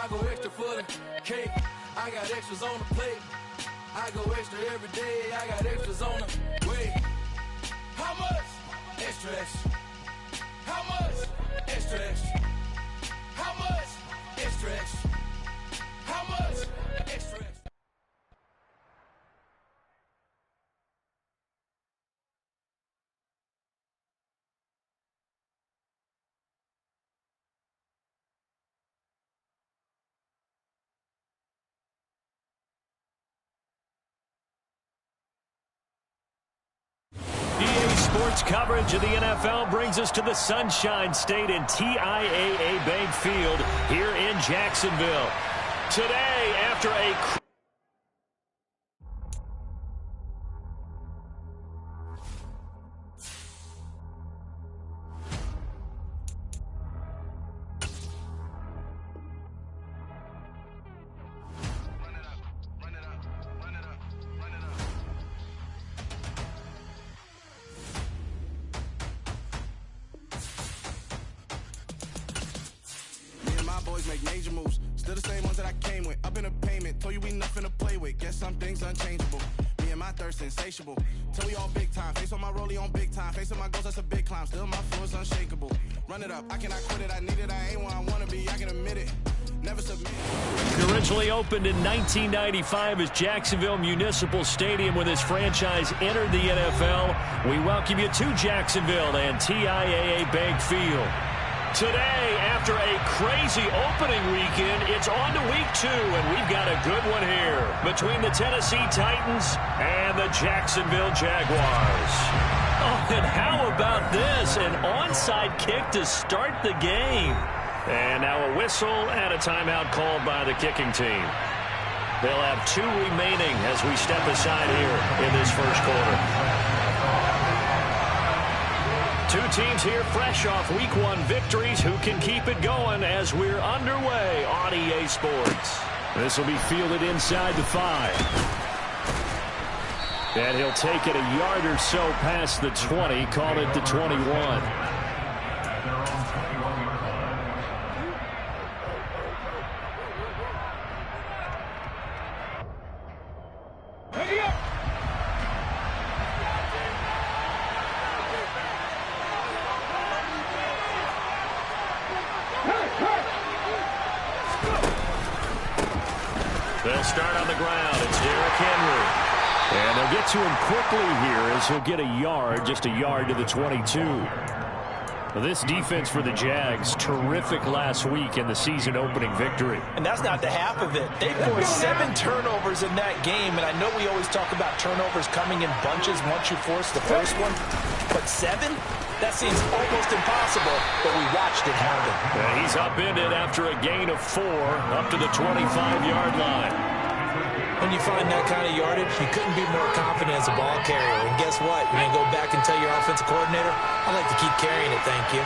I go extra for the cake. I got extras on the plate. I go extra every day. I got extras on the way. How much? Extra, extra. How much? Extra, extra. How much? Extra, extra. How much? Extra, extra. Sports coverage of the NFL brings us to the Sunshine State and TIAA Bank Field here in Jacksonville. Today, after a boys make major moves. Still the same ones that I came with. Up in a payment. Told you we nothing to play with. Guess some things unchangeable. Me and my thirst insatiable. Till we all big time. Face on my rollie on big time. Facing my goals, that's a big climb. Still my flow is unshakable. Run it up. I cannot quit it. I need it. I ain't where I want to be. I can admit it. Never submit. It originally opened in 1995 as Jacksonville Municipal Stadium when this franchise entered the NFL. We welcome you to Jacksonville and TIAA Bank Field. Today, after a crazy opening weekend, it's on to week 2, and we've got a good one here between the Tennessee Titans and the Jacksonville Jaguars. Oh, and how about this? An onside kick to start the game. And now a whistle and a timeout called by the kicking team. They'll have 2 remaining as we step aside here in this first quarter. 2 teams here fresh off Week 1 victories. Who can keep it going as we're underway on EA Sports? This will be fielded inside the 5. And he'll take it a yard or so past the 20. Call it the 21. They'll start on the ground. It's Derrick Henry. And they'll get to him quickly here as he'll get a yard, just a yard to the 22. This defense for the Jags, terrific last week in the season-opening victory. And that's not the half of it. They forced 7 turnovers in that game, and I know we always talk about turnovers coming in bunches once you force the first one, but 7? That seems almost impossible, but we watched it happen. And he's upended after a gain of 4 up to the 25-yard line. When you find that kind of yardage, you couldn't be more confident as a ball carrier. And guess what? You're going to go back and tell your offensive coordinator, I'd like to keep carrying it, thank you.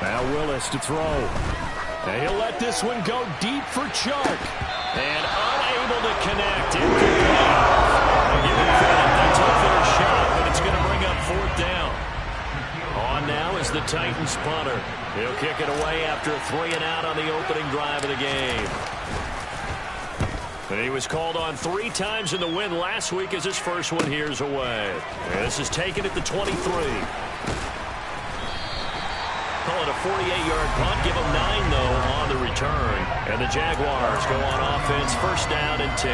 Now Willis to throw. And he'll let this one go deep for Chark. And unable to connect. Give him credit. They took their shot, but it's going to bring up 4th down. On now is the Titans punter. He'll kick it away after a 3-and-out on the opening drive of the game. And he was called on 3 times in the win last week as his first one here's away. And this is taken at the 23. Call it a 48-yard punt. Give them 9, though, on the return. And the Jaguars go on offense, 1st down and 10.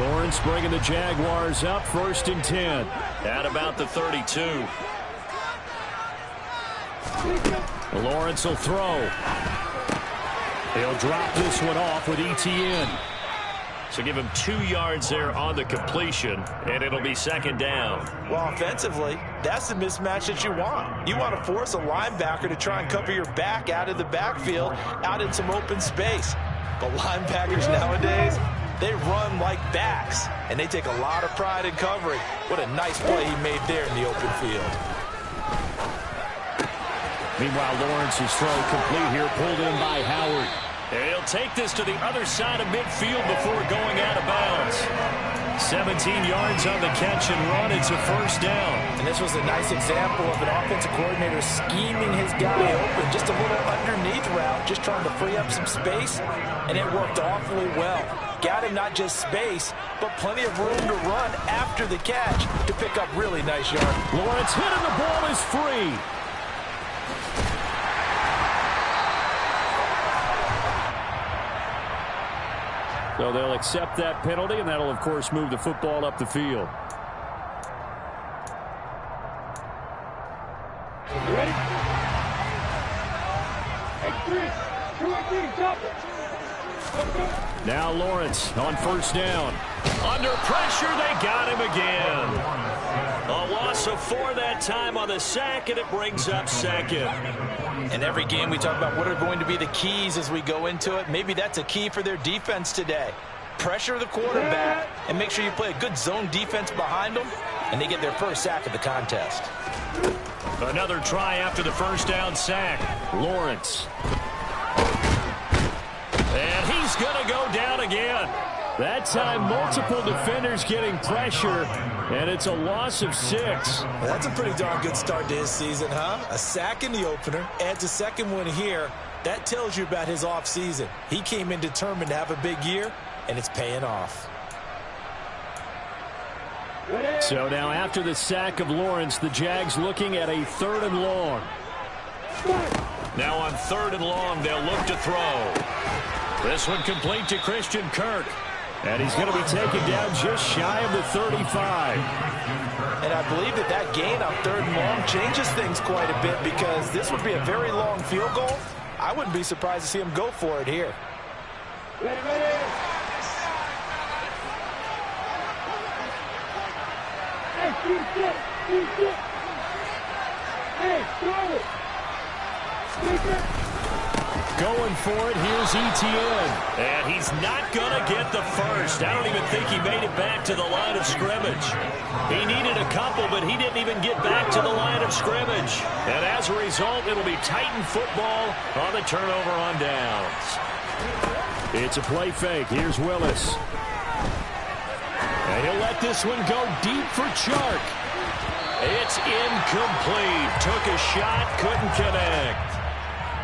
Lawrence bringing the Jaguars up, 1st and 10. At about the 32. Lawrence will throw. He'll drop this one off with ETN. So give him 2 yards there on the completion, and it'll be 2nd down. Well, offensively, that's the mismatch that you want. You want to force a linebacker to try and cover your back out of the backfield, out in some open space. But linebackers nowadays, they run like backs, and they take a lot of pride in covering. What a nice play he made there in the open field. Meanwhile, Lawrence's throw complete here, pulled in by Howard. And he'll take this to the other side of midfield before going out of bounds. 17 yards on the catch and run. It's a first down. And this was a nice example of an offensive coordinator scheming his guy open. Just a little underneath route, just trying to free up some space, and it worked awfully well. Got him not just space, but plenty of room to run after the catch to pick up really nice yards. Lawrence hit and the ball is free. So they'll accept that penalty, and that'll, of course, move the football up the field. You ready? Now Lawrence on first down. Under pressure, they got him again. A loss of 4 that time on the sack, and it brings up second. In every game we talk about what are going to be the keys as we go into it. Maybe that's a key for their defense today. Pressure the quarterback and make sure you play a good zone defense behind them, and they get their first sack of the contest. Another try after the first down sack. Lawrence. And he's going to go down again. That time, multiple defenders getting pressure, and it's a loss of 6. Well, that's a pretty darn good start to his season, huh? A sack in the opener, adds a second one here. That tells you about his offseason. He came in determined to have a big year, and it's paying off. So now after the sack of Lawrence, the Jags looking at a 3rd and long. Now on 3rd and long, they'll look to throw. This one complete to Christian Kirk. And he's going to be taken down just shy of the 35. And I believe that that gain on 3rd and long changes things quite a bit, because this would be a very long field goal. I wouldn't be surprised to see him go for it here. Ready, ready. Hey, keep it. Hey, throw it. Keep it. Going for it, here's Etienne. And he's not going to get the first. I don't even think he made it back to the line of scrimmage. He needed a couple, but he didn't even get back to the line of scrimmage. And as a result, it'll be Titan football on the turnover on downs. It's a play fake. Here's Willis. And he'll let this one go deep for Chark. It's incomplete. Took a shot, couldn't connect.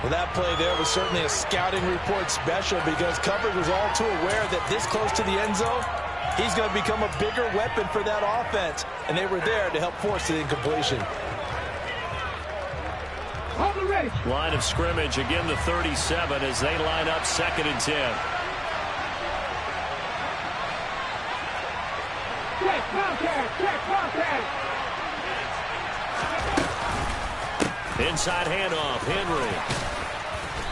Well, that play there was certainly a scouting report special, because coverage was all too aware that this close to the end zone, he's going to become a bigger weapon for that offense, and they were there to help force the incompletion. Line of scrimmage, again the 37 as they line up 2nd and 10. Check contact. Inside handoff, Henry.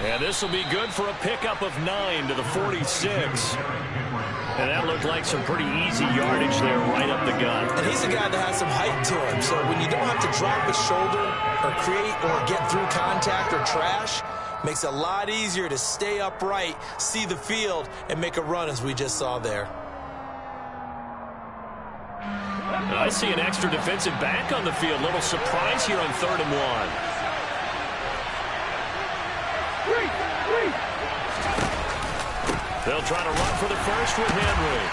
And this will be good for a pickup of 9 to the 46. And that looked like some pretty easy yardage there right up the gut. And he's a guy that has some height to him, so when you don't have to drop his shoulder or create or get through contact or trash, makes it a lot easier to stay upright, see the field, and make a run as we just saw there. I see an extra defensive back on the field. Little surprise here on 3rd and 1. They'll try to run for the first with Henry.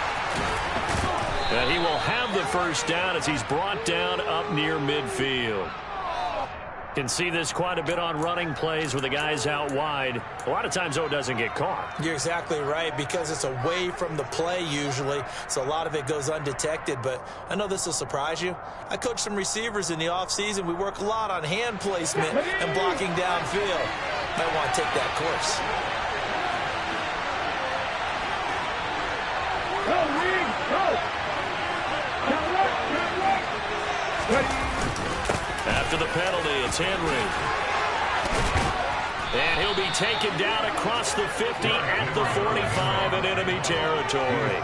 And he will have the first down as he's brought down up near midfield. Can see this quite a bit on running plays with the guys out wide. A lot of times, though, it doesn't get caught. You're exactly right, because it's away from the play usually, so a lot of it goes undetected. But I know this will surprise you. I coach some receivers in the offseason. We work a lot on hand placement and blocking downfield. Might want to take that course. After the penalty, it's Henry. And he'll be taken down across the 50 at the 45 in enemy territory.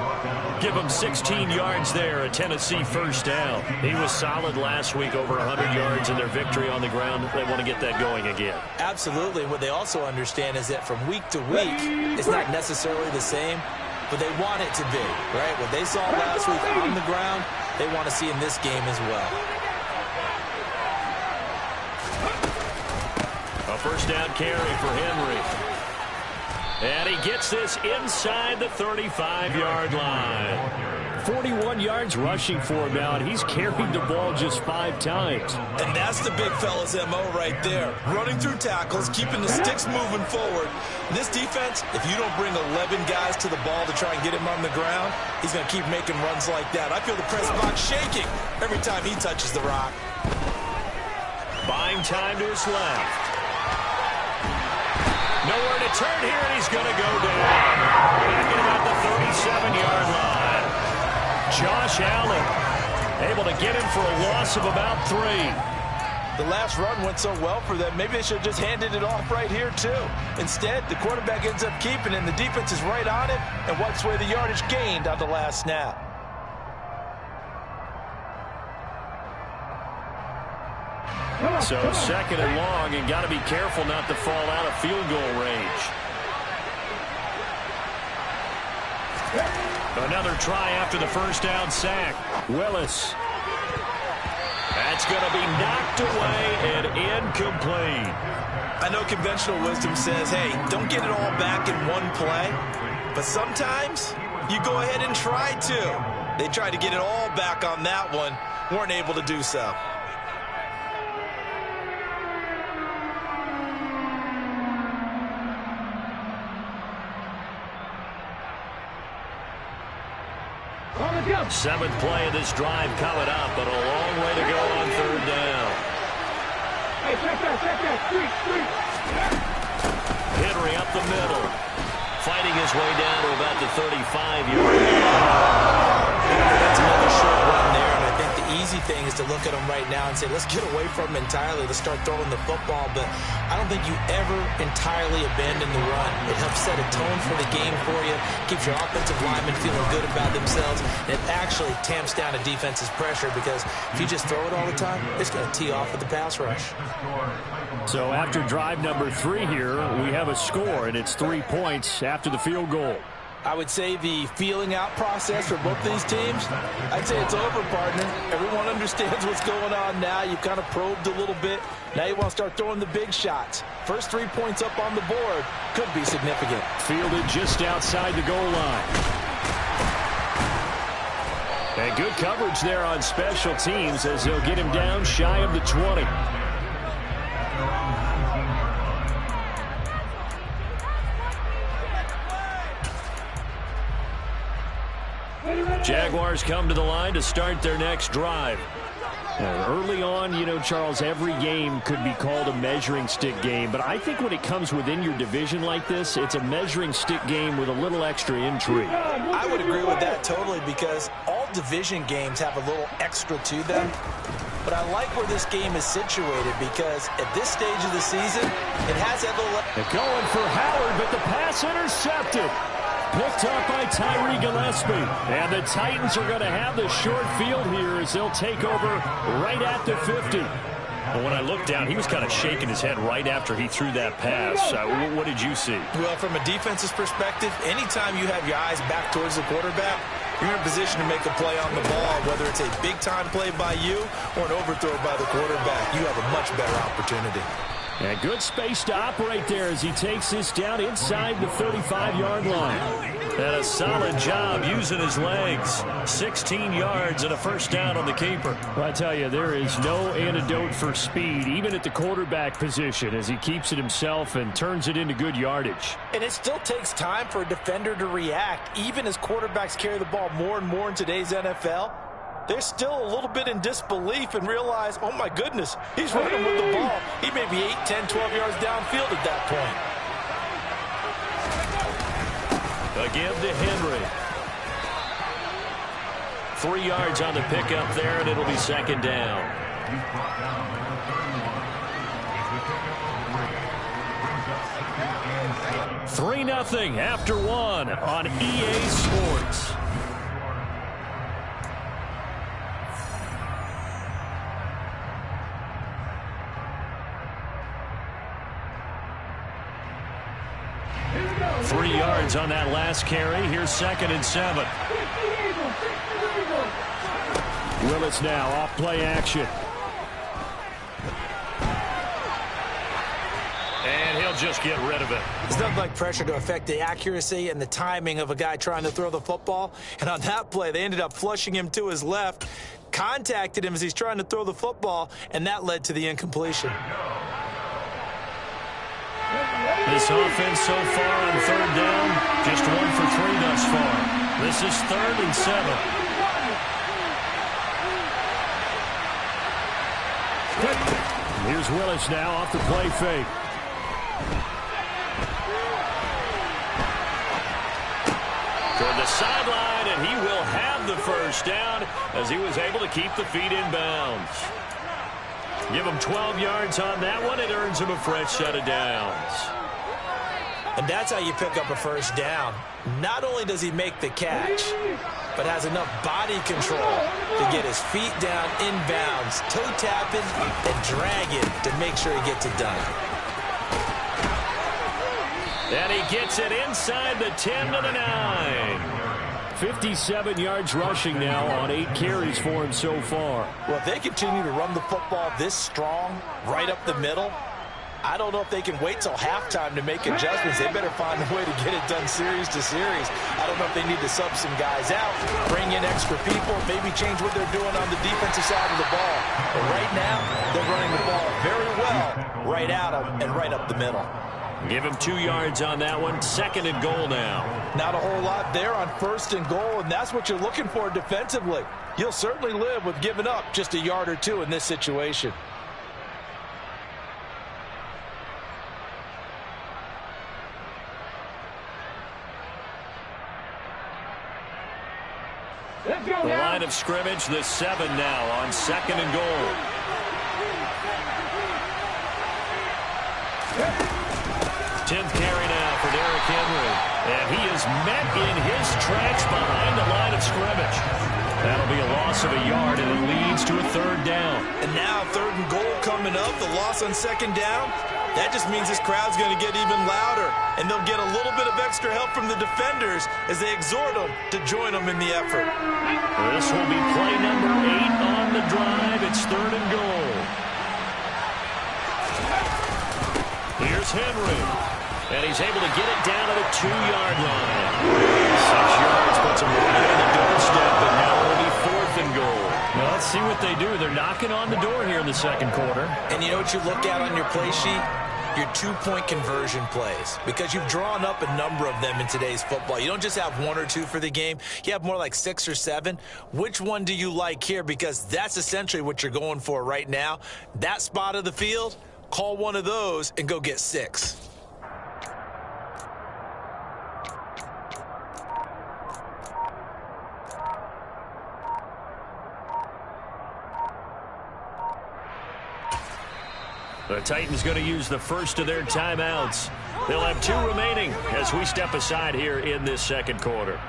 Give him 16 yards there, a Tennessee first down. He was solid last week, over 100 yards in their victory on the ground. They want to get that going again. Absolutely. What they also understand is that from week to week, it's not necessarily the same. but they want it to be, right? What they saw last week on the ground, they want to see in this game as well. A first down carry for Henry. And he gets this inside the 35-yard line. 41 yards rushing for him now, and he's carried the ball just 5 times. And that's the big fella's MO right there. Running through tackles, keeping the sticks moving forward. This defense, if you don't bring 11 guys to the ball to try and get him on the ground, he's going to keep making runs like that. I feel the press box shaking every time he touches the rock. Buying time to his left. Nowhere to turn here, and he's going to go down. Back at about the 37-yard line. Josh Allen able to get him for a loss of about 3. The last run went so well for them, maybe they should have just handed it off right here, too. Instead, the quarterback ends up keeping it, and the defense is right on it and wipes away the yardage gained on the last snap. So 2nd and long, and got to be careful not to fall out of field goal range. Another try after the first down sack. Willis. That's going to be knocked away and incomplete. I know conventional wisdom says, hey, don't get it all back in one play. But sometimes you go ahead and try to. They tried to get it all back on that one. Weren't able to do so. Seventh play of this drive coming up, but a long way to go on 3rd down. Hey, check that, street. Henry up the middle, fighting his way down to about the 35-yard line. That's another short run there, and I think the easy thing is to look at him right now and say, let's get away from him entirely. Let's start throwing the football, but I don't think you ever entirely abandon the run. It helps set a tone for the game for you, keeps your offensive linemen feeling good about themselves, and it actually tamps down a defense's pressure because if you just throw it all the time, it's going to tee off with the pass rush. So after drive number 3 here, we have a score, and it's 3 points after the field goal. I would say the feeling out process for both these teams, I'd say it's over, partner. Everyone understands what's going on now. You've kind of probed a little bit. Now you want to start throwing the big shots. First 3 points up on the board could be significant. Fielded just outside the goal line. And good coverage there on special teams as they'll get him down shy of the 20. Jaguars come to the line to start their next drive. Early on, you know, Charles, every game could be called a measuring stick game, but I think when it comes within your division like this, it's a measuring stick game with a little extra intrigue. I would agree with that totally because all division games have a little extra to them. But I like where this game is situated because at this stage of the season, it has that little... They're going for Howard, but the pass intercepted. Picked up by Tyree Gillespie. And the Titans are going to have the short field here as they'll take over right at the 50. But when I looked down, he was kind of shaking his head right after he threw that pass. What did you see? Well, from a defense's perspective, anytime you have your eyes back towards the quarterback, you're in a position to make a play on the ball, whether it's a big-time play by you or an overthrow by the quarterback. You have a much better opportunity. And good space to operate there as he takes this down inside the 35-yard line. And a solid job using his legs. 16 yards and a first down on the keeper. Well, I tell you, there is no antidote for speed, even at the quarterback position, as he keeps it himself and turns it into good yardage. And it still takes time for a defender to react, even as quarterbacks carry the ball more and more in today's NFL. They're still a little bit in disbelief and realize, oh my goodness, he's running with the ball. He may be 8, 10, 12 yards downfield at that point. Again to Henry. 3 yards on the pickup there, and it'll be second down. Three 3-0 after one on EA Sports. 3 yards on that last carry. Here's 2nd and 7. Willis now off play action. And he'll just get rid of it. There's nothing like pressure to affect the accuracy and the timing of a guy trying to throw the football. And on that play, they ended up flushing him to his left, contacted him as he's trying to throw the football, and that led to the incompletion. This offense so far on 3rd down, just 1 for 3 thus far. This is 3rd and 7. Here's Willis now off the play fake. Toward the sideline, and he will have the 1st down as he was able to keep the feet in bounds. Give him 12 yards on that one. It earns him a fresh set of downs. And that's how you pick up a 1st down. Not only does he make the catch, but has enough body control to get his feet down in bounds, toe tapping and dragging to make sure he gets it done. And he gets it inside the 10 to the 9. 57 yards rushing now on 8 carries for him so far. Well, if they continue to run the football this strong, right up the middle, I don't know if they can wait till halftime to make adjustments. They better find a way to get it done series to series. I don't know if they need to sub some guys out, bring in extra people, maybe change what they're doing on the defensive side of the ball. But right now, they're running the ball very well right at them and right up the middle. Give him 2 yards on that one. 2nd and goal now. Not a whole lot there on 1st and goal, and that's what you're looking for defensively. You'll certainly live with giving up just a yard or 2 in this situation. The line of scrimmage, the 7 now on 2nd and goal. Tenth carry now for Derrick Henry. And he is met in his tracks behind the line of scrimmage. That'll be a loss of a yard, and it leads to a 3rd down. And now 3rd and goal coming up, the loss on 2nd down. That just means this crowd's going to get even louder, and they'll get a little bit of extra help from the defenders as they exhort them to join them in the effort. This will be play number 8 on the drive. It's 3rd and goal. Here's Henry, and he's able to get it down to the 2-yard line. 6 yards puts him right on the doorstep, and now it'll be 4th and goal. Well, let's see what they do. They're knocking on the door here in the 2nd quarter. And you know what you look at on your play sheet? Your 2-point conversion plays, because you've drawn up a number of them in today's football. You don't just have 1 or 2 for the game. You have more like 6 or 7. Which one do you like here? Because that's essentially what you're going for right now. That spot of the field, call one of those and go get 6. The Titans going to use the first of their timeouts. They'll have 2 remaining as we step aside here in this 2nd quarter.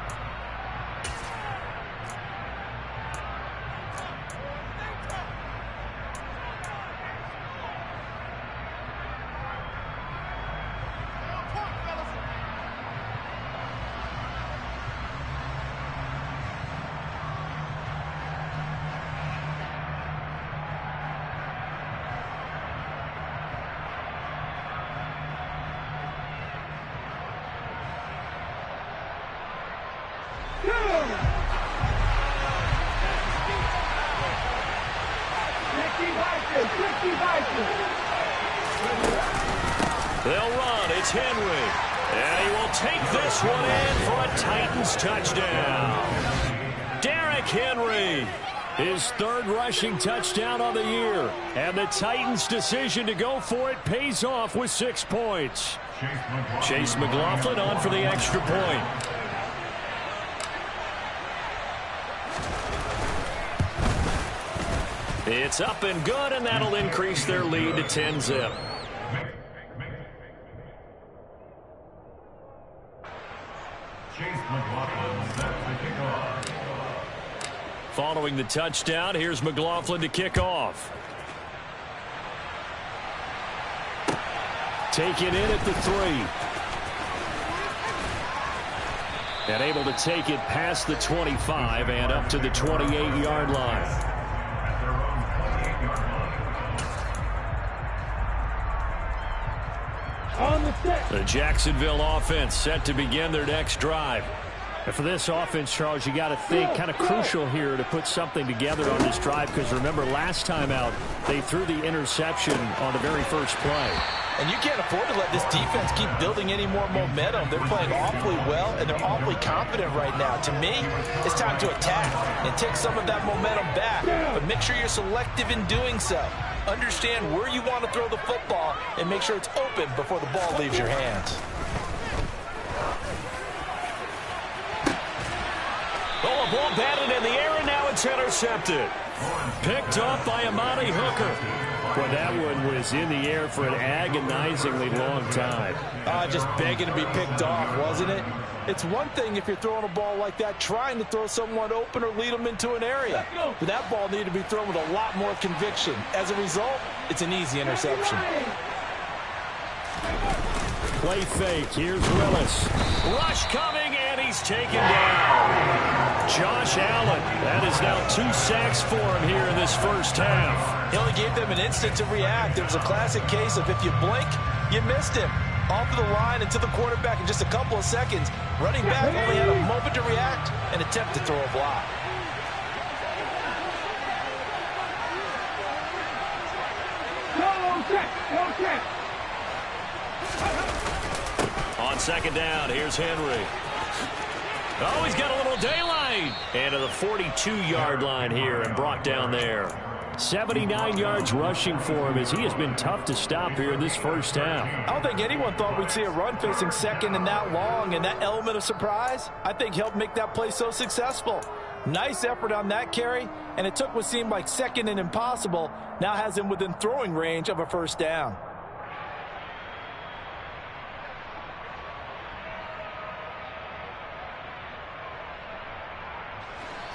They'll run. It's Henry. And he will take this one in for a Titans touchdown. Derrick Henry, his 3rd rushing touchdown of the year. And the Titans' decision to go for it pays off with 6 points. Chase McLaughlin on for the extra point. It's up and good, and that'll increase their lead to 10-zip. Following the touchdown, here's McLaughlin to kick off. Taken in at the 3. And able to take it past the 25 and up to the 28-yard line. The Jacksonville offense set to begin their next drive. And for this offense, Charles, you got to think kind of crucial here to put something together on this drive, because remember last time out they threw the interception on the very first play. And you can't afford to let this defense keep building any more momentum. They're playing awfully well, and they're awfully confident right now. To me, it's time to attack and take some of that momentum back. But make sure you're selective in doing so. Understand where you want to throw the football and make sure it's open before the ball leaves your hands. Oh, a ball batted in the air, and now it's intercepted. Picked off by Amani Hooker. Well, that one was in the air for an agonizingly long time. Just begging to be picked off, wasn't it? It's one thing if you're throwing a ball like that, trying to throw someone open or lead them into an area. But that ball needed to be thrown with a lot more conviction. As a result, it's an easy interception. Play fake. Here's Willis. Rush coming, and he's taken down. Josh Allen. That is now 2 sacks for him here in this first half. He only gave them an instant to react. It was a classic case of if you blink, you missed him. Off of the line and to the quarterback in just a couple of seconds. Running back only had a moment to react and attempt to throw a block. On second down, here's Henry. Oh, he's got a little daylight. And to the 42-yard line here and brought down there. 79 yards rushing for him as he has been tough to stop here in this first half. I don't think anyone thought we'd see a run facing second and that long, and that element of surprise, I think, helped make that play so successful. Nice effort on that carry, and it took what seemed like second and impossible, now has him within throwing range of a first down.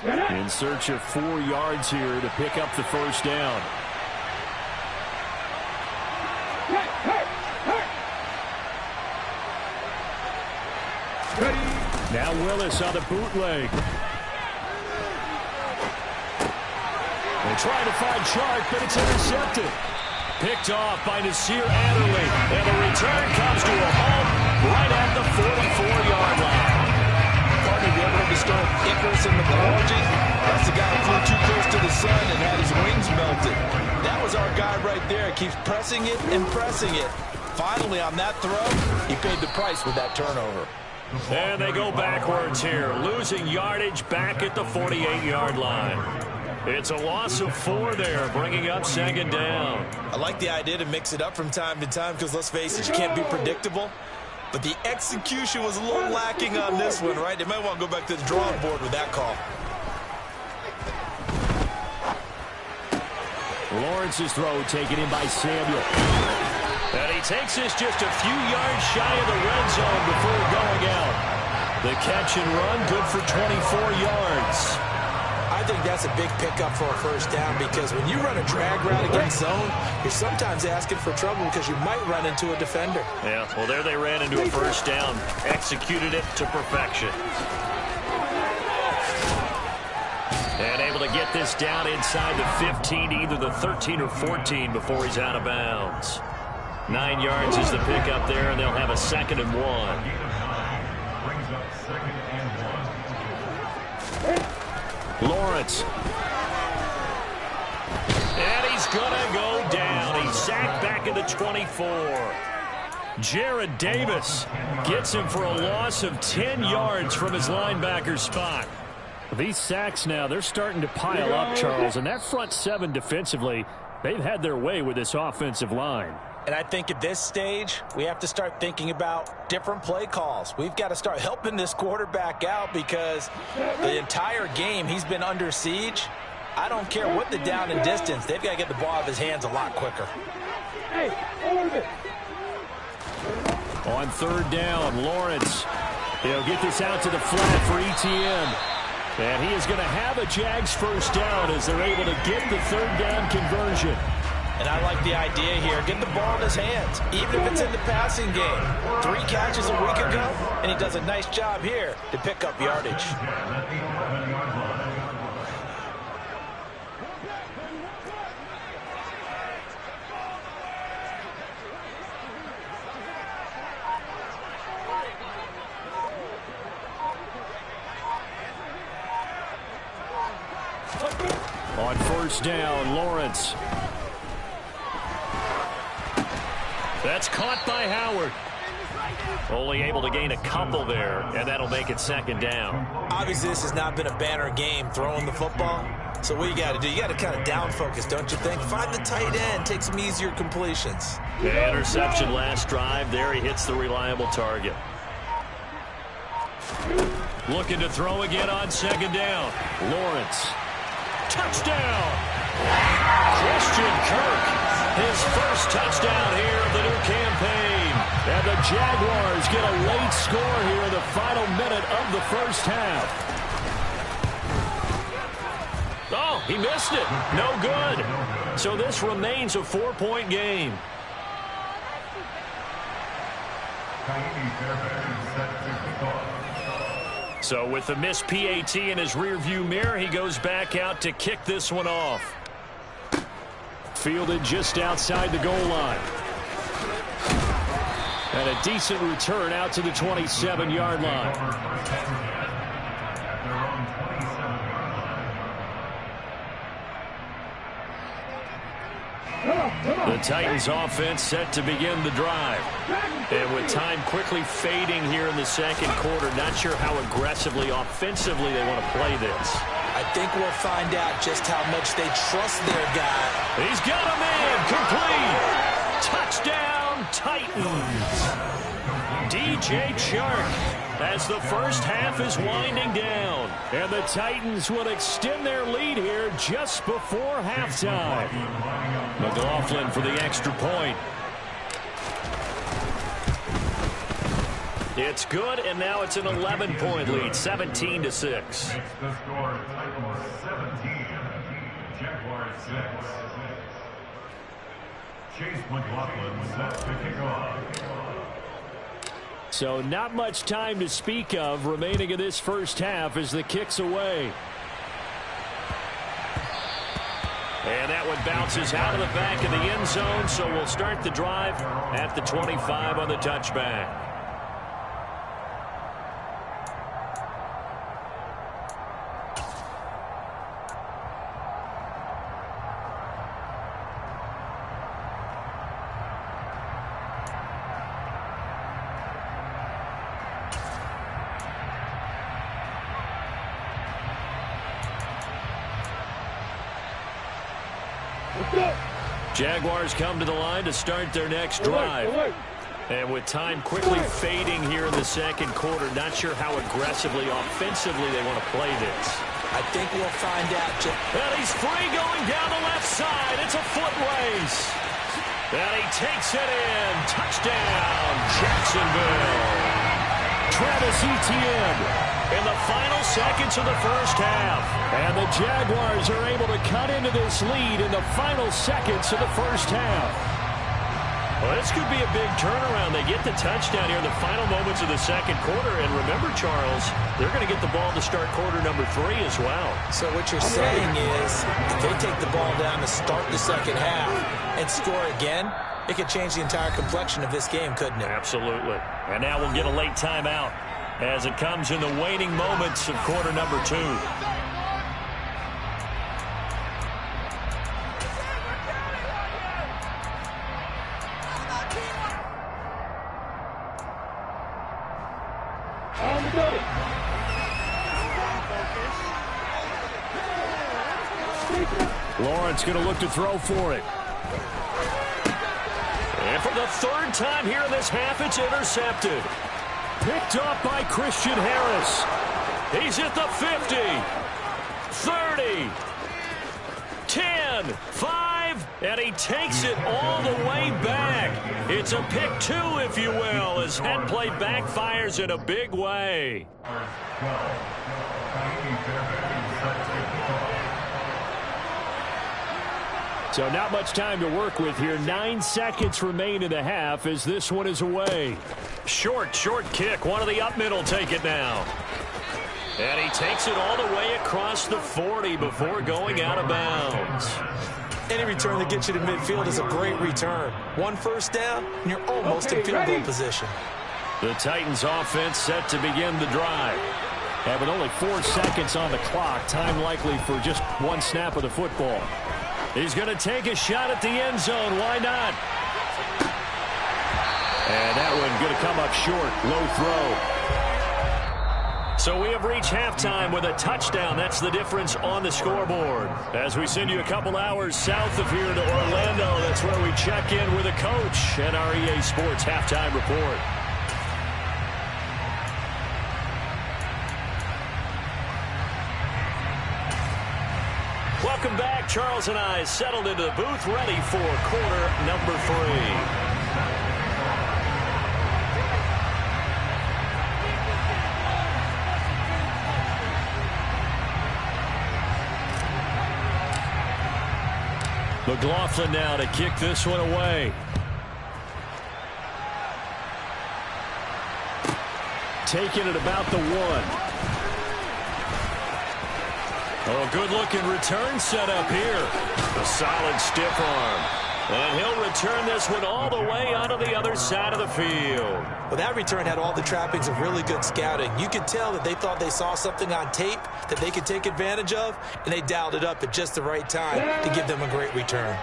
In search of 4 yards here to pick up the first down. Now Willis on the bootleg. They try to find Chark, but it's intercepted. Picked off by Nasir Adderley. And the return comes to a halt right at the 44-yard line. Partner, you ever heard the story of Icarus in mythology? That's the guy who flew too close to the sun and had his wings melted. That was our guy right there. Keeps pressing it and pressing it. Finally, on that throw, he paid the price with that turnover. And they go backwards here, losing yardage back at the 48-yard line. It's a loss of 4 there, bringing up second down. I like the idea to mix it up from time to time because, let's face it, you can't be predictable. But the execution was a little lacking on this one, right? They might want to go back to the drawing board with that call. Lawrence's throw taken in by Samuel. And he takes this just a few yards shy of the red zone before going out. The catch and run, good for 24 yards. I think that's a big pickup for a first down because when you run a drag route against zone, you're sometimes asking for trouble because you might run into a defender. Yeah, well, there they ran into a first down. Executed it to perfection. And able to get this down inside the 15, either the 13 or 14 before he's out of bounds. 9 yards is the pickup there, and they'll have a 2nd and 1. Lawrence. And he's going to go down. He's sacked back at the 24. Jared Davis gets him for a loss of 10 yards from his linebacker spot. These sacks now, they're starting to pile up, Charles, and that front 7 defensively, they've had their way with this offensive line. And I think at this stage, we have to start thinking about different play calls. We've got to start helping this quarterback out because the entire game he's been under siege. I don't care what the down and distance. They've got to get the ball out of his hands a lot quicker. On 3rd down, Lawrence. He'll get this out to the flat for Etienne. And he is going to have a Jags first down as they're able to get the 3rd down conversion. And I like the idea here. Get the ball in his hands, even if it's in the passing game. 3 catches a week ago, and he does a nice job here to pick up yardage. On first down, Lawrence. That's caught by Howard. Only able to gain a couple there, and that'll make it second down. Obviously, this has not been a banner game throwing the football. So what you got to do, you got to kind of down focus, don't you think? Find the tight end, take some easier completions. The interception last drive. There he hits the reliable target. Looking to throw again on second down. Lawrence. Touchdown! Christian Kirk, his first touchdown here of the new campaign. And the Jaguars get a late score here in the final minute of the first half. Oh, he missed it. No good. So this remains a 4-point game. So with the missed PAT in his rearview mirror, he goes back out to kick this one off. Fielded just outside the goal line. And a decent return out to the 27-yard line. The Titans offense set to begin the drive. And with time quickly fading here in the second quarter, not sure how aggressively, offensively they want to play this. I think we'll find out just how much they trust their guy. He's got a man complete. Touchdown, Titans. DJ Chark as the first half is winding down. And the Titans will extend their lead here just before halftime. McLaughlin for the extra point. It's good, and now it's an 11-point lead, 17-6. The score, Titans 17, Jaguars 6. Chase McLaughlin set to kick off. So not much time to speak of remaining in this first half as the kick's away. And that one bounces out of the back of the end zone, so we'll start the drive at the 25 on the touchback. Jaguars come to the line to start their next drive. And with time quickly fading here in the second quarter, not sure how aggressively, offensively they want to play this. I think we'll find out. And he's free going down the left side. It's a foot race. And he takes it in. Touchdown, Jacksonville. Travis Etienne in the final seconds of the first half. And the Jaguars are able to cut into this lead in the final seconds of the first half. Well, this could be a big turnaround. They get the touchdown here in the final moments of the second quarter. And remember, Charles, they're going to get the ball to start quarter number 3 as well. So what you're saying is if they take the ball down to start the second half and score again, it could change the entire complexion of this game, couldn't it? Absolutely. And now we'll get a late timeout as it comes in the waning moments of quarter number 2. Lawrence going to look to throw for it. And for the third time here in this half, it's intercepted. Picked up by Christian Harris. He's at the 50, 30, 10, 5, and he takes it all the way back. It's a pick 2, if you will, as head play backfires in a big way. So not much time to work with here. 9 seconds remain in the half as this one is away. Short kick. One of the up middle take it now. And he takes it all the way across the 40 before going out of bounds. Any return that gets you to midfield is a great return. 1 first down, and you're almost in field goal position. The Titans offense set to begin the drive. And with only 4 seconds on the clock, time likely for just 1 snap of the football. He's going to take a shot at the end zone. Why not? And that one going to come up short. Low throw. So we have reached halftime with a touchdown. That's the difference on the scoreboard. As we send you a couple hours south of here to Orlando, that's where we check in with a coach and our EA Sports halftime report. Welcome back. Charles and I settled into the booth, ready for quarter number 3. McLaughlin now to kick this one away. Taking it about the 1. Oh, good-looking return set up here. A solid stiff arm. And he'll return this one all the way onto the other side of the field. Well, that return had all the trappings of really good scouting. You could tell that they thought they saw something on tape that they could take advantage of, and they dialed it up at just the right time to give them a great return.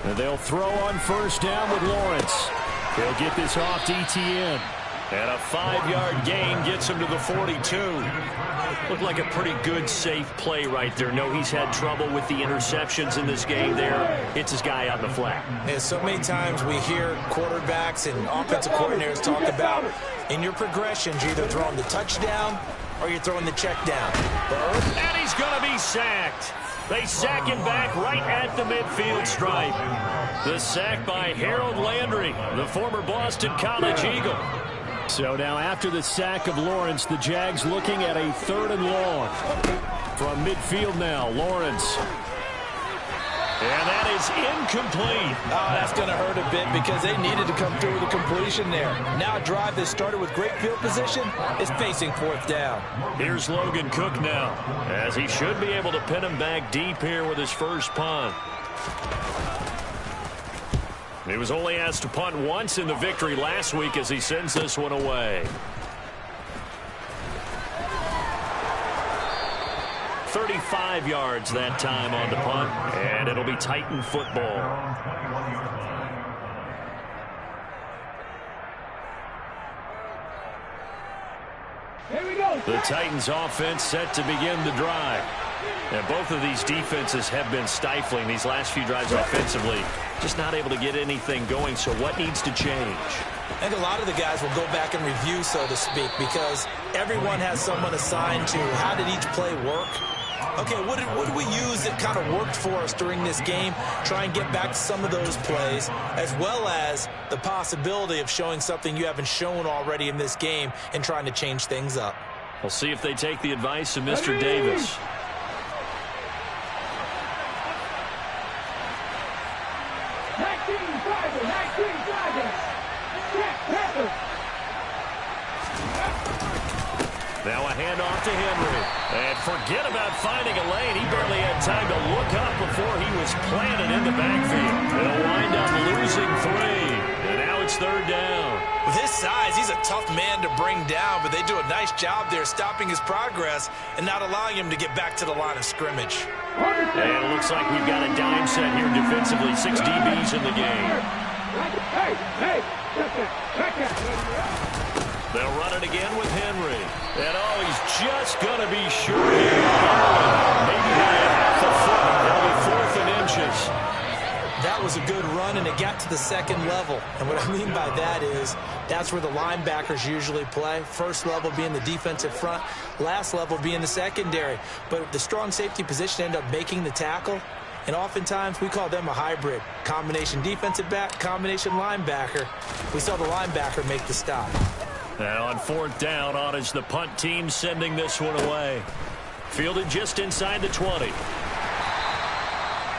And they'll throw on first down with Lawrence. He'll get this off to ETN. And a 5-yard gain gets him to the 42. Looked like a pretty good, safe play right there. No, he's had trouble with the interceptions in this game there. Hits his guy out in the flat. And so many times we hear quarterbacks and offensive coordinators talk about in your progressions, you're either throwing the touchdown or you're throwing the check down. And he's going to be sacked. They sack him back right at the midfield stripe. The sack by Harold Landry, the former Boston College Eagle. So now after the sack of Lawrence, the Jags looking at a 3rd and long. From midfield now, Lawrence. And that is incomplete. Oh, that's going to hurt a bit because they needed to come through with a completion there. Now a drive that started with great field position is facing 4th down. Here's Logan Cook now, as he should be able to pin him back deep here with his first punt. He was only asked to punt once in the victory last week as he sends this one away. 35 yards that time on the punt, and it'll be Titan football. Here we go. The Titans offense set to begin the drive. And both of these defenses have been stifling these last few drives offensively. Just not able to get anything going, so what needs to change? I think a lot of the guys will go back and review, so to speak, because everyone has someone assigned to how did each play work. Okay, what did we use that kind of worked for us during this game? Try and get back to some of those plays, as well as the possibility of showing something you haven't shown already in this game and trying to change things up. We'll see if they take the advice of Mr. Davis. Now a handoff to Henry. And forget about finding a lane. He barely had time to look up before he was planted in the backfield. They'll wind up losing 3. And now it's 3rd down. With his size, he's a tough man to bring down, but they do a nice job there stopping his progress and not allowing him to get back to the line of scrimmage. And it looks like we've got a dime set here defensively. 6 DBs in the game. Hey, check that. They'll run it again with Henry. And he's just going to be sure here. Maybe by half a foot. That'll be 4th and inches. That was a good run, and it got to the 2nd level. And what I mean by that is that's where the linebackers usually play. First level being the defensive front, last level being the secondary. But the strong safety position ended up making the tackle. And oftentimes we call them a hybrid. Combination defensive back, combination linebacker. We saw the linebacker make the stop. And on 4th down, on is the punt team sending this one away. Fielded just inside the 20.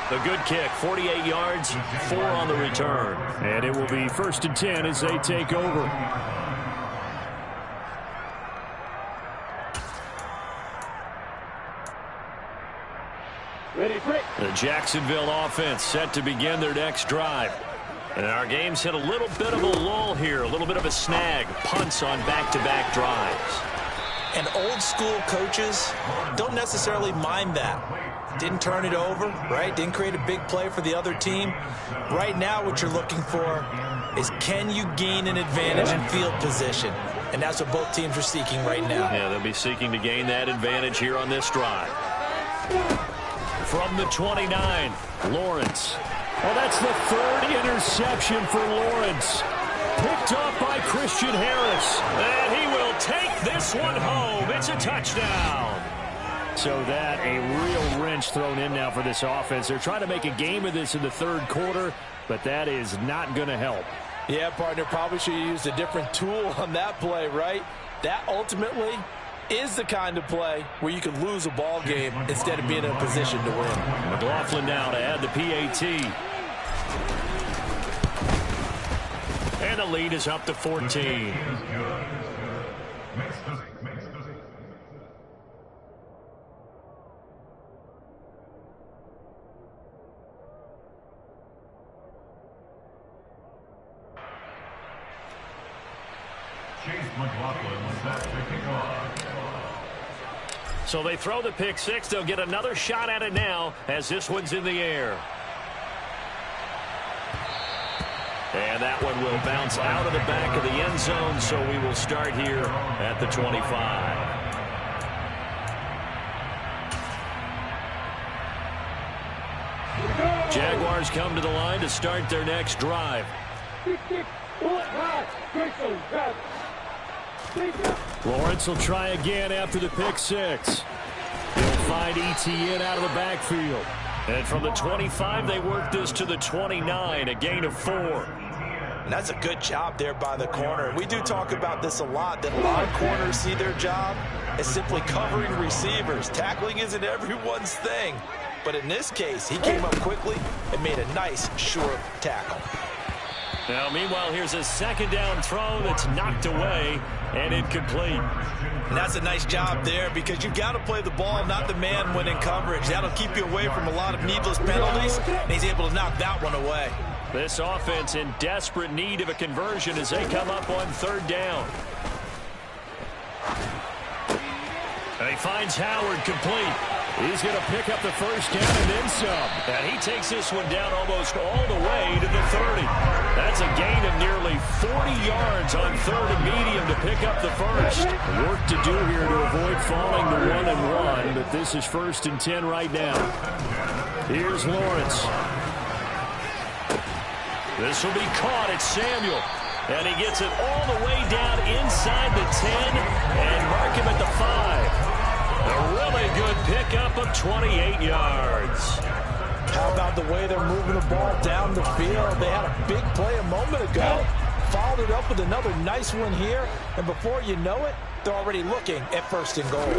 The good kick, 48 yards, 4 on the return. And it will be 1st and 10 as they take over. Ready, break. The Jacksonville offense set to begin their next drive. And our game's hit a little bit of a lull here, a little bit of a snag. Punts on back-to-back drives. And old school coaches don't necessarily mind that. Didn't turn it over, right? Didn't create a big play for the other team. Right now what you're looking for is, can you gain an advantage in field position? And that's what both teams are seeking right now. Yeah, they'll be seeking to gain that advantage here on this drive. From the 29, Lawrence. Well, that's the 3rd interception for Lawrence. Picked off by Christian Harris. And he will take this one home. It's a touchdown. So that a real wrench thrown in now for this offense. They're trying to make a game of this in the 3rd quarter, but that is not going to help. Yeah, partner, probably should have used a different tool on that play, right? That ultimately is the kind of play where you can lose a ball game instead of being in a position to win. McLaughlin now to add the PAT. And the lead is up to 14. So they throw the pick 6. They'll get another shot at it now as this one's in the air. And that one will bounce out of the back of the end zone, so we will start here at the 25. Jaguars come to the line to start their next drive. Lawrence will try again after the pick 6. He'll find ETN out of the backfield. And from the 25, they work this to the 29, a gain of 4. And that's a good job there by the corner. We do talk about this a lot, that a lot of corners see their job as simply covering receivers. Tackling isn't everyone's thing. But in this case, he came up quickly and made a nice, short tackle. Now, meanwhile, here's a 2nd down throw that's knocked away and incomplete. And that's a nice job there, because you've got to play the ball, not the man when in coverage. That'll keep you away from a lot of needless penalties, and he's able to knock that one away. This offense in desperate need of a conversion as they come up on 3rd down. And he finds Howard complete. He's going to pick up the 1st down and then some. And he takes this one down almost all the way to the 30. That's a gain of nearly 40 yards on 3rd and medium to pick up the 1st. Work to do here to avoid falling to 1-and-1, but this is 1st and 10 right now. Here's Lawrence. This will be caught. It's Samuel. And he gets it all the way down inside the 10 and mark him at the 5. A really good pickup of 28 yards. How about the way they're moving the ball down the field? They had a big play a moment ago. Followed it up with another nice one here. And before you know it, they're already looking at 1st and goal.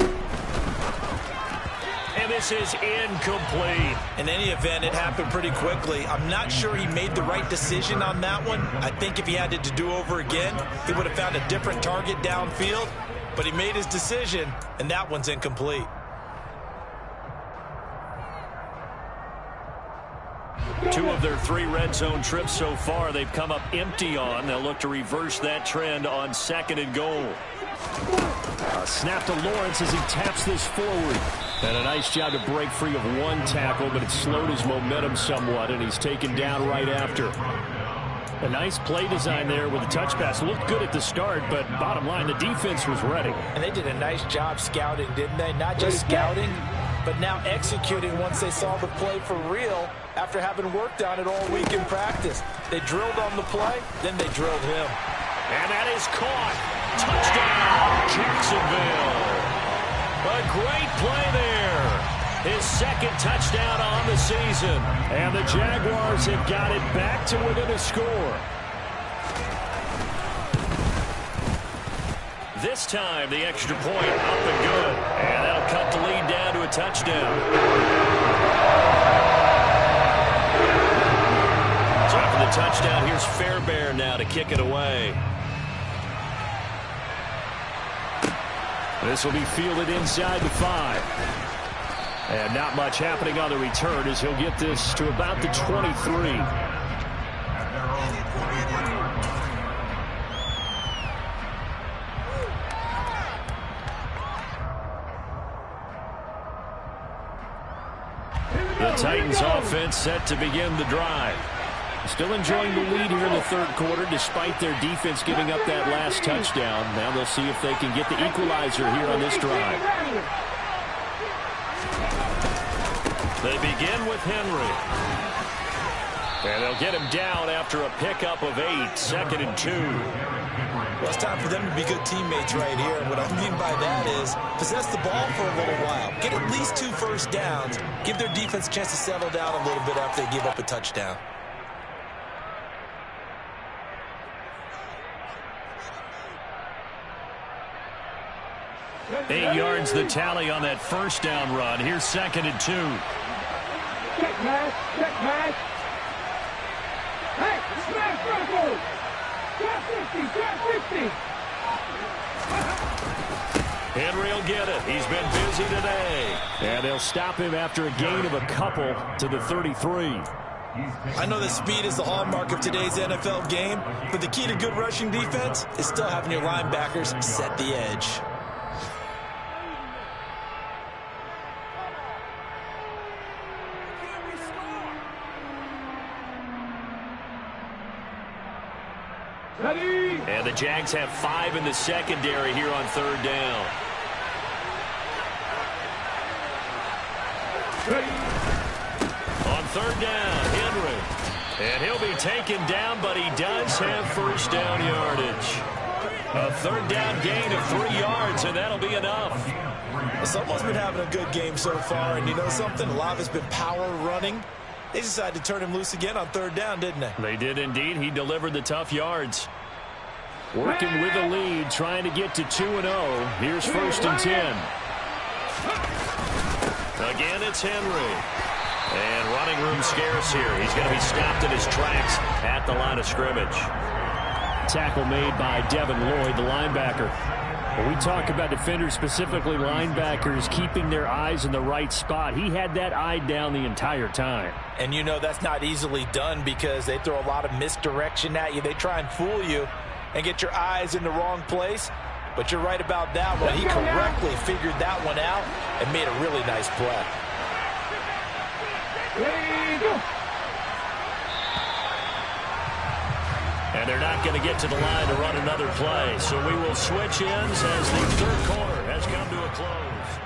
And this is incomplete. In any event, it happened pretty quickly. I'm not sure he made the right decision on that one. I think if he had it to do over again, he would have found a different target downfield. But he made his decision, and that one's incomplete. Two of their 3 red zone trips so far, they've come up empty on. They'll look to reverse that trend on 2nd and goal. A snap to Lawrence as he taps this forward. And a nice job to break free of 1 tackle, but it slowed his momentum somewhat, and he's taken down right after. A nice play design there with a touch pass. Looked good at the start, but bottom line, the defense was ready. And they did a nice job scouting, didn't they? Not just scouting, but now executing once they saw the play for real after having worked on it all week in practice. They drilled on the play, then they drilled him. And that is caught. Touchdown, Jacksonville. A great play there. His 2nd touchdown on the season. And the Jaguars have got it back to within a score. This time, the extra point up and good. And that'll cut the lead down to a touchdown. So after the touchdown, here's Fairbairn now to kick it away. This will be fielded inside the 5. And not much happening on the return as he'll get this to about the 23. The Titans offense set to begin the drive. Still enjoying the lead here in the third quarter despite their defense giving up that last touchdown. Now they'll see if they can get the equalizer here on this drive. They begin with Henry. And they'll get him down after a pickup of 8, 2nd and 2. Well, it's time for them to be good teammates right here. And what I mean by that is possess the ball for a little while. Get at least 2 first downs. Give their defense a chance to settle down a little bit after they give up a touchdown. Eight yards the tally on that first down run. Here's 2nd and 2. Check pass, check pass. Hey, smash circle. Got 50, got 50. Henry will get it. He's been busy today. And they'll stop him after a gain of a couple to the 33. I know that speed is the hallmark of today's NFL game, but the key to good rushing defense is still having your linebackers set the edge. Ready? And the Jags have 5 in the secondary here on 3rd down. Ready? On 3rd down, Henry. And he'll be taken down, but he does have first down yardage. A 3rd down gain of 3 yards, and that'll be enough. Someone's been having a good game so far, and you know something? A lot of it's been power running. They decided to turn him loose again on 3rd down, didn't they? They did indeed. He delivered the tough yards. Working with the lead, trying to get to 2-0. Here's 1st and 10. Again, it's Henry. And running room scarce here. He's going to be stopped in his tracks at the line of scrimmage. Tackle made by Devin Lloyd, the linebacker. When we talk about defenders, specifically linebackers, keeping their eyes in the right spot, he had that eye down the entire time. And you know that's not easily done because they throw a lot of misdirection at you. They try and fool you and get your eyes in the wrong place. But you're right about that one. He correctly figured that one out and made a really nice play. Ready, go. And they're not going to get to the line to run another play. So we will switch ends as the third quarter has come to a close.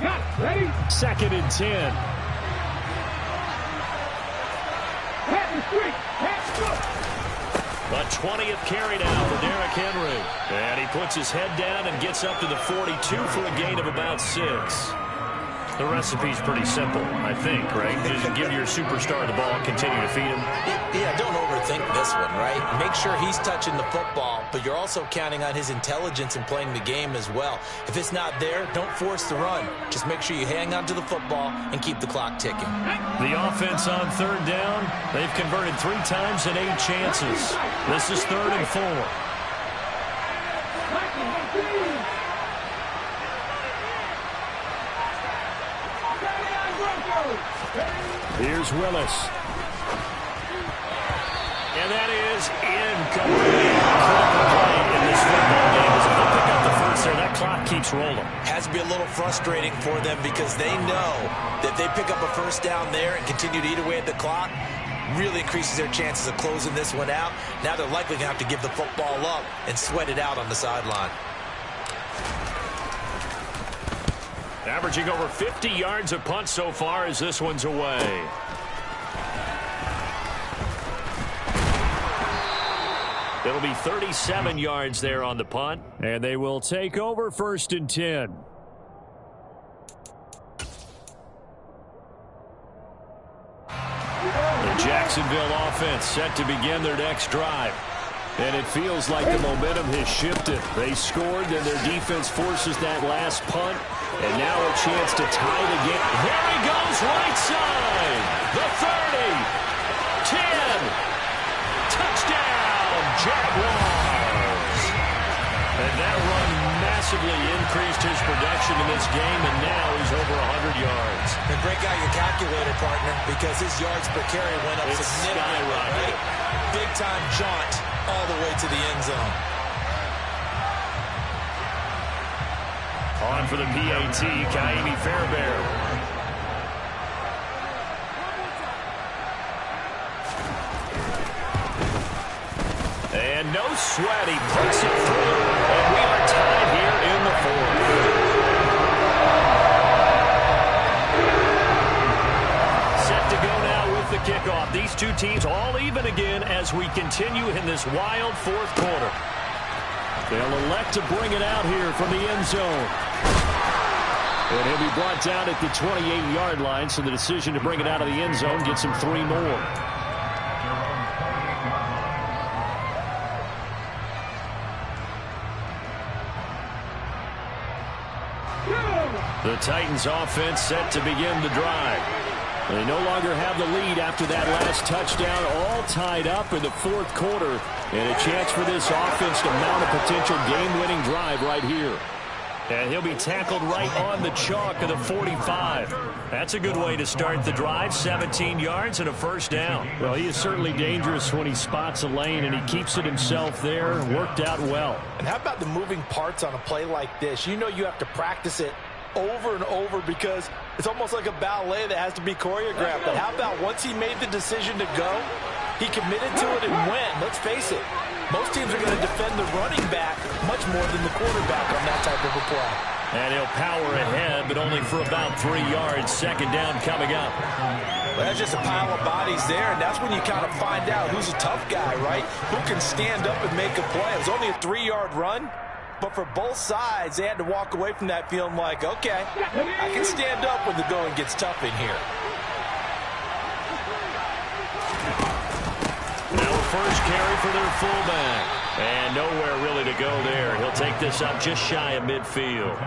Got it. Ready? 2nd and 10. Pat the street. Pat, go. The 20th carry now for Derrick Henry. And he puts his head down and gets up to the 42 for a gain of about 6. The recipe's pretty simple, I think, right? Just give your superstar the ball, continue to feed him. Yeah, don't overthink this one, right? Make sure he's touching the football, but you're also counting on his intelligence in playing the game as well. If it's not there, don't force the run. Just make sure you hang on to the football and keep the clock ticking. The offense on 3rd down, they've converted 3 times in 8 chances. This is 3rd and 4. Here's Willis. And that is incomplete. Critical play in this football game. As if they pick up the first there, that clock keeps rolling. Has to be a little frustrating for them because they know that they pick up a first down there and continue to eat away at the clock, really increases their chances of closing this one out. Now they're likely going to have to give the football up and sweat it out on the sideline. Averaging over 50 yards a punt so far as this one's away. It'll be 37 yards there on the punt, and they will take over 1st and 10. Jacksonville offense set to begin their next drive. And it feels like the momentum has shifted. They scored, then their defense forces that last punt. And now a chance to tie the game. There he goes, right side. The 30. 10. Touchdown, Jaguars. And that run massively increased his production in this game, and now he's over 100 yards. And break out your calculator, partner, because his yards per carry went up significantly. Right? Big-time jaunt all the way to the end zone. On for the PAT, Kaimi Fairbairn. And no sweat, he puts it through. And we are tied here in the fourth. Set to go now with the kickoff. These two teams all even again as we continue in this wild fourth quarter. They'll elect to bring it out here from the end zone. And he'll be brought down at the 28-yard line, so the decision to bring it out of the end zone gets him 3 more. The Titans offense set to begin the drive. They no longer have the lead after that last touchdown, all tied up in the fourth quarter, and a chance for this offense to mount a potential game-winning drive right here. And he'll be tackled right on the chalk of the 45. That's a good way to start the drive, 17 yards and a first down. Well, he is certainly dangerous when he spots a lane, and he keeps it himself there. Worked out well. And how about the moving parts on a play like this? You know you have to practice it over and over because it's almost like a ballet that has to be choreographed. But how about once he made the decision to go, he committed to it and went. Let's face it, most teams are going to defend the running back much more than the quarterback on that type of a play. And he'll power ahead, but only for about 3 yards. Second down coming up. Well, that's just a pile of bodies there, and that's when you kind of find out who's a tough guy, right? Who can stand up and make a play. It was only a 3-yard run. But for both sides, they had to walk away from that feeling like, okay, I can stand up when the going gets tough in here. Now a first carry for their fullback. And nowhere really to go there. He'll take this up just shy of midfield.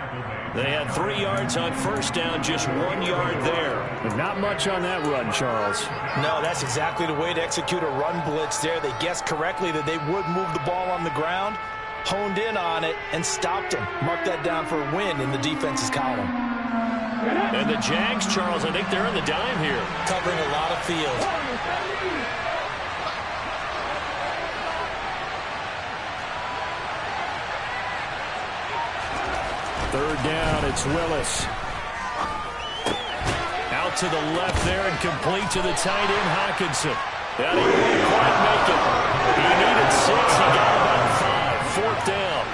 They had 3 yards on first down, just 1 yard there. But not much on that run, Charles. No, that's exactly the way to execute a run blitz there. They guessed correctly that they would move the ball on the ground, honed in on it, and stopped him. Mark that down for a win in the defense's column. And the Jags, Charles, I think they're in the dime here. Covering a lot of field. Third down, it's Willis. Out to the left there and complete to the tight end, Hockenson. And he won't quite make it. He needed 6, he got about 5. Fourth down.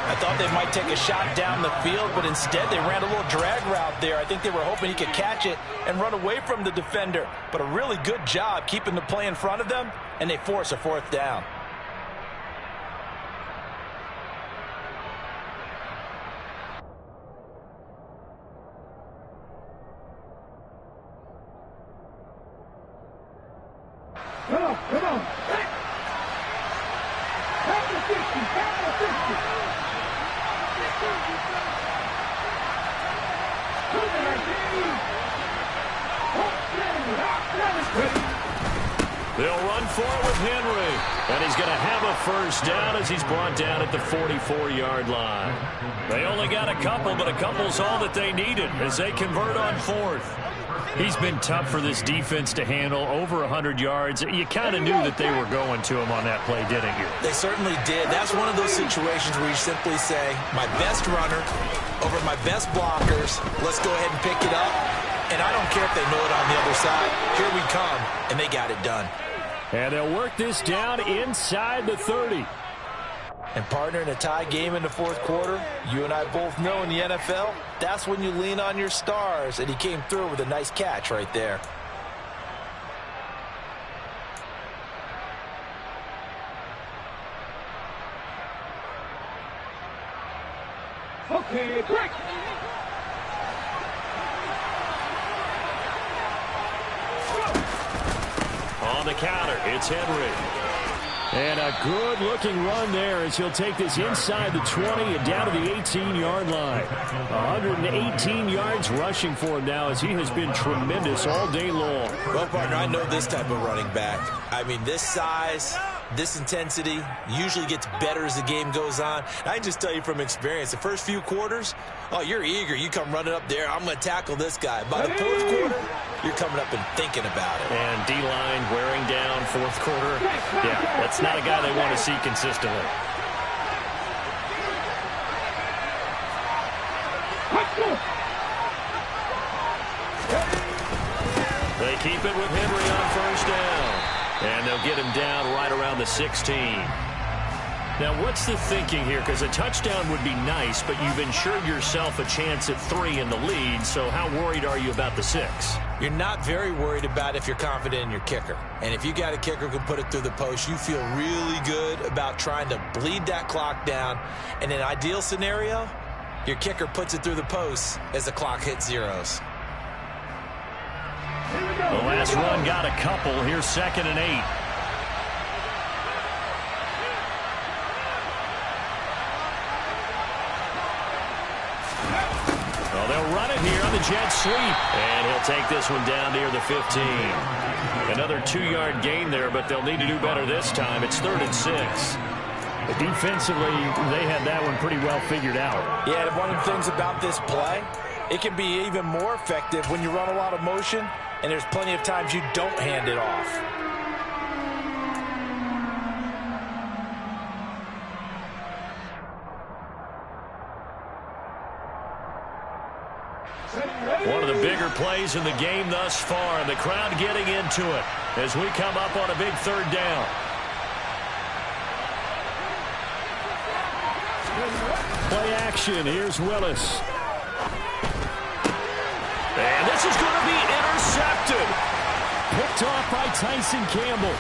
I thought they might take a shot down the field, but instead they ran a little drag route there. I think they were hoping he could catch it and run away from the defender. But a really good job keeping the play in front of them, and they force a fourth down. Come on, come on. Back to 50, back to 50. They'll run for it with Henry. And he's going to have a first down as he's brought down at the 44-yard line. They only got a couple, but a couple's all that they needed as they convert on fourth. He's been tough for this defense to handle, over 100 yards. You kind of knew that they were going to him on that play, didn't you? They certainly did. That's one of those situations where you simply say, my best runner over my best blockers, let's go ahead and pick it up. And I don't care if they know it on the other side. Here we come, and they got it done. And they'll work this down inside the 30. And partner, in a tie game in the fourth quarter, you and I both know in the NFL, that's when you lean on your stars. And he came through with a nice catch right there. Okay, quick. On the counter, it's Henry. And a good-looking run there as he'll take this inside the 20 and down to the 18-yard line. 118 yards rushing for him now as he has been tremendous all day long. Well, partner, I know this type of running back. I mean, this size, this intensity usually gets better as the game goes on. I can just tell you from experience, the first few quarters, oh, you're eager. You come running up there, I'm going to tackle this guy. By the fourth quarter, you're coming up and thinking about it. And D-line wearing down fourth quarter. Yeah, that's not a guy they want to see consistently. They keep it with Henry on first down. And they'll get him down right around the 16. Now, what's the thinking here? Because a touchdown would be nice, but you've ensured yourself a chance at 3 in the lead, so how worried are you about the 6? You're not very worried about if you're confident in your kicker. And if you got a kicker who can put it through the post, you feel really good about trying to bleed that clock down. In an ideal scenario, your kicker puts it through the post as the clock hits zeros. The last run got a couple. Here's 2nd and 8. Well, they'll run it here on the jet sweep. And he'll take this one down near the 15. Another 2-yard gain there, but they'll need to do better this time. It's 3rd and 6. But defensively, they had that one pretty well figured out. Yeah, and one of the things about this play, it can be even more effective when you run a lot of motion, and there's plenty of times you don't hand it off. One of the bigger plays in the game thus far, and the crowd getting into it as we come up on a big 3rd down. Play action. Here's Willis. And this is going to be intercepted. Picked off by Tyson Campbell.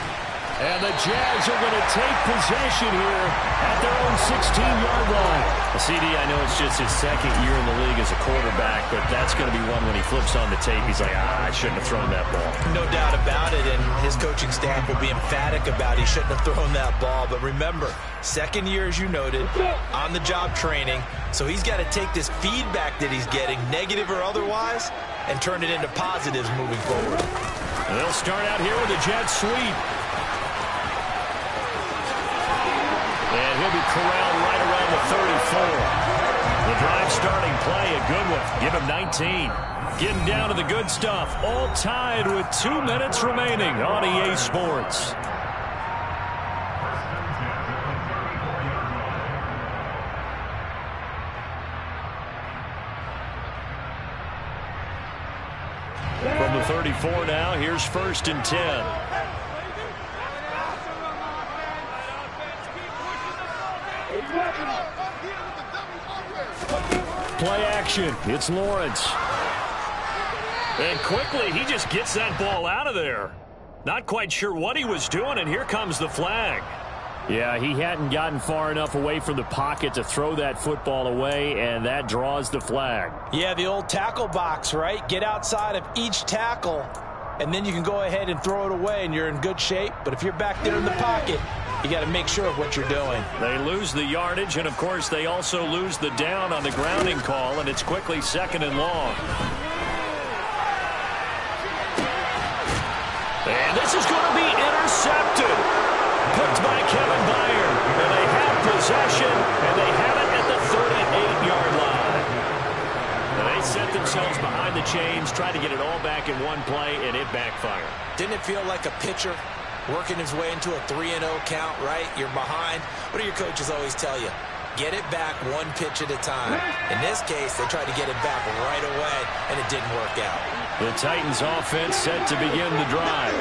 And the Jags are going to take possession here at their own 16-yard line. CD, I know it's just his 2nd year in the league as a quarterback, but that's going to be one when he flips on the tape. He's like, I shouldn't have thrown that ball. No doubt about it, and his coaching staff will be emphatic about he shouldn't have thrown that ball. But remember, 2nd year, as you noted, on-the-job training. So he's got to take this feedback that he's getting, negative or otherwise, and turn it into positives moving forward. And they'll start out here with a jet sweep. And he'll be corralled right around the 34. The drive starting play, a good one. Give him 19. Getting down to the good stuff. All tied with 2 minutes remaining on EA Sports. From the 34 now, here's 1st and 10. Play action. It's Lawrence. And quickly, he just gets that ball out of there. Not quite sure what he was doing, and here comes the flag. Yeah, he hadn't gotten far enough away from the pocket to throw that football away, and that draws the flag. Yeah, the old tackle box, right? Get outside of each tackle, and then you can go ahead and throw it away, and you're in good shape. But if you're back there in the pocket, you got to make sure of what you're doing. They lose the yardage, and, of course, they also lose the down on the grounding call, and it's quickly 2nd and long. And this is going to be intercepted. Picked by Kevin Byard. And they have possession, and they have it at the 38-yard line. And they set themselves behind the chains, tried to get it all back in one play, and it backfired. Didn't it feel like a pitcher working his way into a 3-0 count, right? You're behind. What do your coaches always tell you? Get it back one pitch at a time. In this case, they tried to get it back right away, and it didn't work out. The Titans offense set to begin the drive.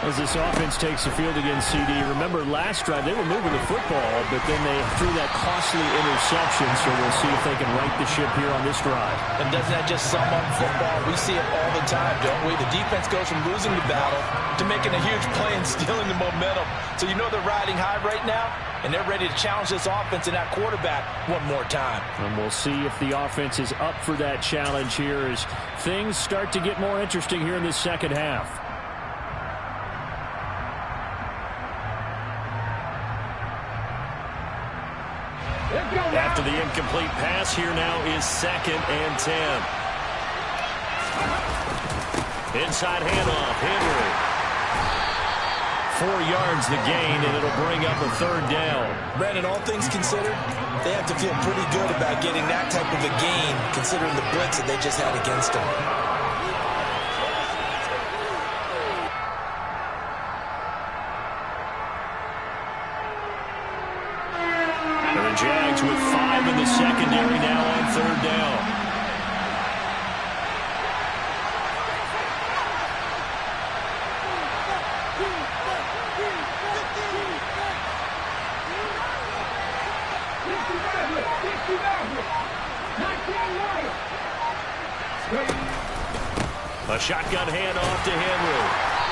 As this offense takes the field against CD, remember last drive they were moving the football, but then they threw that costly interception, so we'll see if they can right the ship here on this drive. And doesn't that just sum up football? We see it all the time, don't we? The defense goes from losing the battle to making a huge play and stealing the momentum. So you know they're riding high right now, and they're ready to challenge this offense and that quarterback one more time. And we'll see if the offense is up for that challenge here as things start to get more interesting here in the second half. After the incomplete pass, here now is 2nd and 10. Inside handoff, Henry. 4 yards the gain, and it'll bring up a 3rd down. Brandon, all things considered, they have to feel pretty good about getting that type of a gain, considering the blitz that they just had against them. And the Jags with 5 in the secondary now on 3rd down. A shotgun handoff to Henry.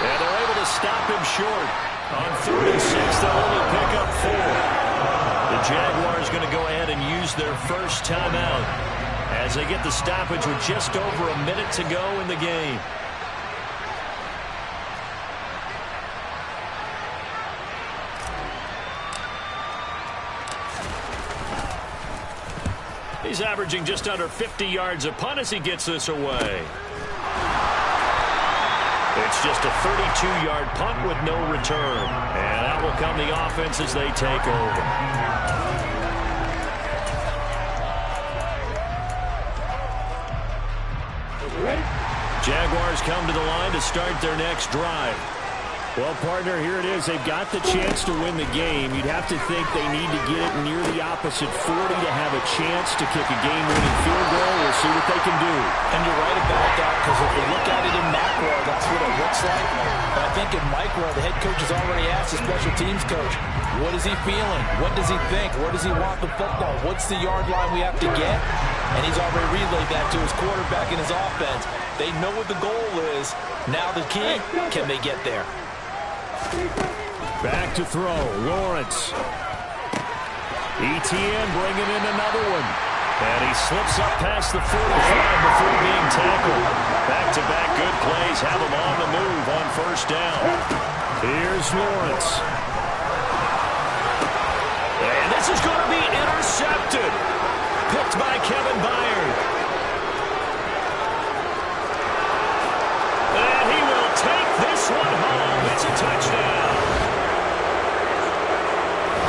And they're able to stop him short. On 3rd and 6, they'll only pick up 4. The Jaguars going to go ahead and use their first timeout as they get the stoppage with just over a minute to go in the game. He's averaging just under 50 yards a punt as he gets this away. It's just a 32-yard punt with no return. And out will come the offense as they take over. Jaguars come to the line to start their next drive. Well, partner, here it is. They've got the chance to win the game. You'd have to think they need to get it near the opposite 40 to have a chance to kick a game-winning field goal. We'll see what they can do. And you're right about that, because if you look at it in macro, that's what it looks like. But I think in micro, the head coach has already asked the special teams coach, what is he feeling? What does he think? Where does he want the football? What's the yard line we have to get? And he's already relayed that to his quarterback and his offense. They know what the goal is. Now the key, can they get there? Back to throw, Lawrence. Etienne bringing in another one. And he slips up past the 45 before being tackled. Back-to-back good plays have him on the move on 1st down. Here's Lawrence. And this is going to be intercepted. Picked by Kevin Byard. And he will take this one home. It's a touchdown.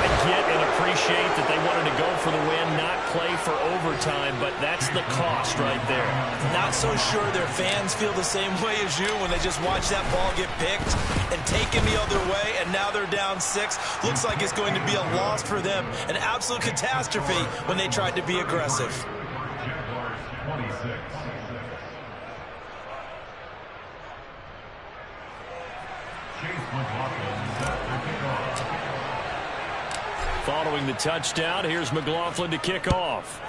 I get and appreciate that they wanted to go for the win, not play for overtime, but that's the cost right there. Not so sure their fans feel the same way as you when they just watch that ball get picked and taken the other way, and now they're down 6. Looks like it's going to be a loss for them, an absolute catastrophe when they tried to be aggressive. Jaguars 26. Following the touchdown, here's McLaughlin to kick off.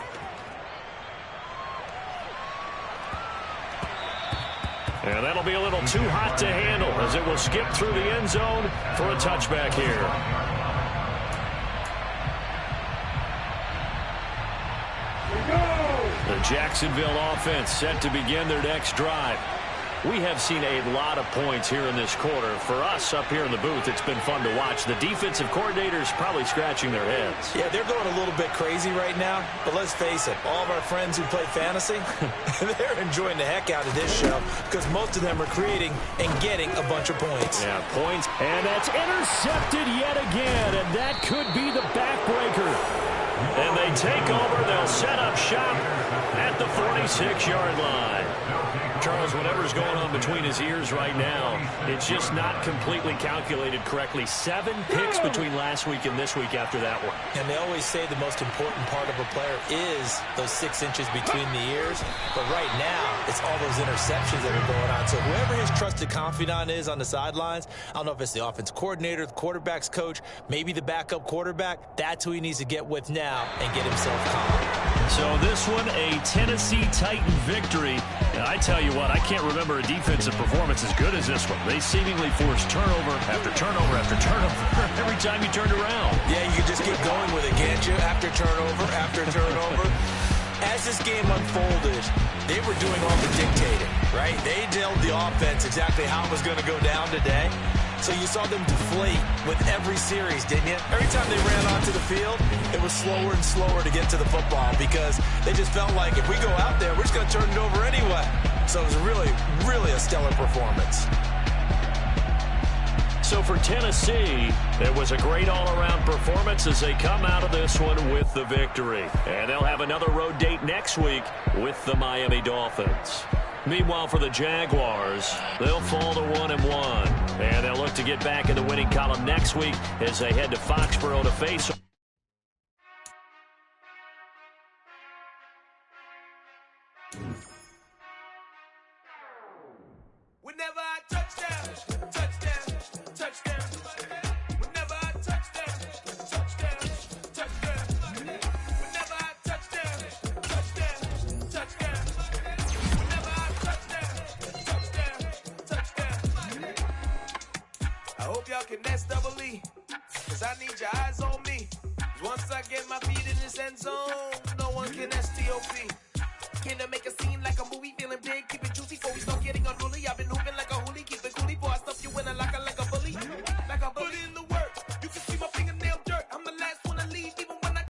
And that'll be a little too hot to handle as it will skip through the end zone for a touchback here. The Jacksonville offense set to begin their next drive. We have seen a lot of points here in this quarter. For us up here in the booth, it's been fun to watch. The defensive coordinators probably scratching their heads. Yeah, they're going a little bit crazy right now. But let's face it, all of our friends who play fantasy, they're enjoying the heck out of this show because most of them are creating and getting a bunch of points. Yeah, points. And that's intercepted yet again. And that could be the backbreaker. And they take over. They'll set up shop at the 46-yard line. Charles, whatever's going on between his ears right now, it's just not completely calculated correctly. 7 picks between last week and this week after that one. And they always say the most important part of a player is those 6 inches between the ears. But right now, it's all those interceptions that are going on. So whoever his trusted confidant is on the sidelines, I don't know if it's the offense coordinator, the quarterback's coach, maybe the backup quarterback, that's who he needs to get with now and get himself calm. So this one, a Tennessee Titan victory. And I tell you what, I can't remember a defensive performance as good as this one. They seemingly forced turnover after turnover after turnover every time you turned around. Yeah, you can just keep going with it, can't you? After turnover. As this game unfolded, they were doing all the dictating, right? They told the offense exactly how it was going to go down today. So you saw them deflate with every series, didn't you? Every time they ran onto the field, it was slower and slower to get to the football because they just felt like if we go out there, we're just going to turn it over anyway. So it was really, really a stellar performance. So for Tennessee, it was a great all-around performance as they come out of this one with the victory. And they'll have another road date next week with the Miami Dolphins. Meanwhile, for the Jaguars, they'll fall to 1-1. And they'll look to get back in the winning column next week as they head to Foxborough to face. Whenever I touchdown, touchdown, touchdown. Whenever I touchdown, touchdown, touchdown. Whenever I touchdown, touchdown, touchdown. Whenever I touchdown, touchdown. I hope y'all can nest double E, 'cause I need your eyes on me. 'Cause once I get my feet in this end zone, no one can STOP. Can I make a scene like a movie, feeling big, keep it juicy before we start getting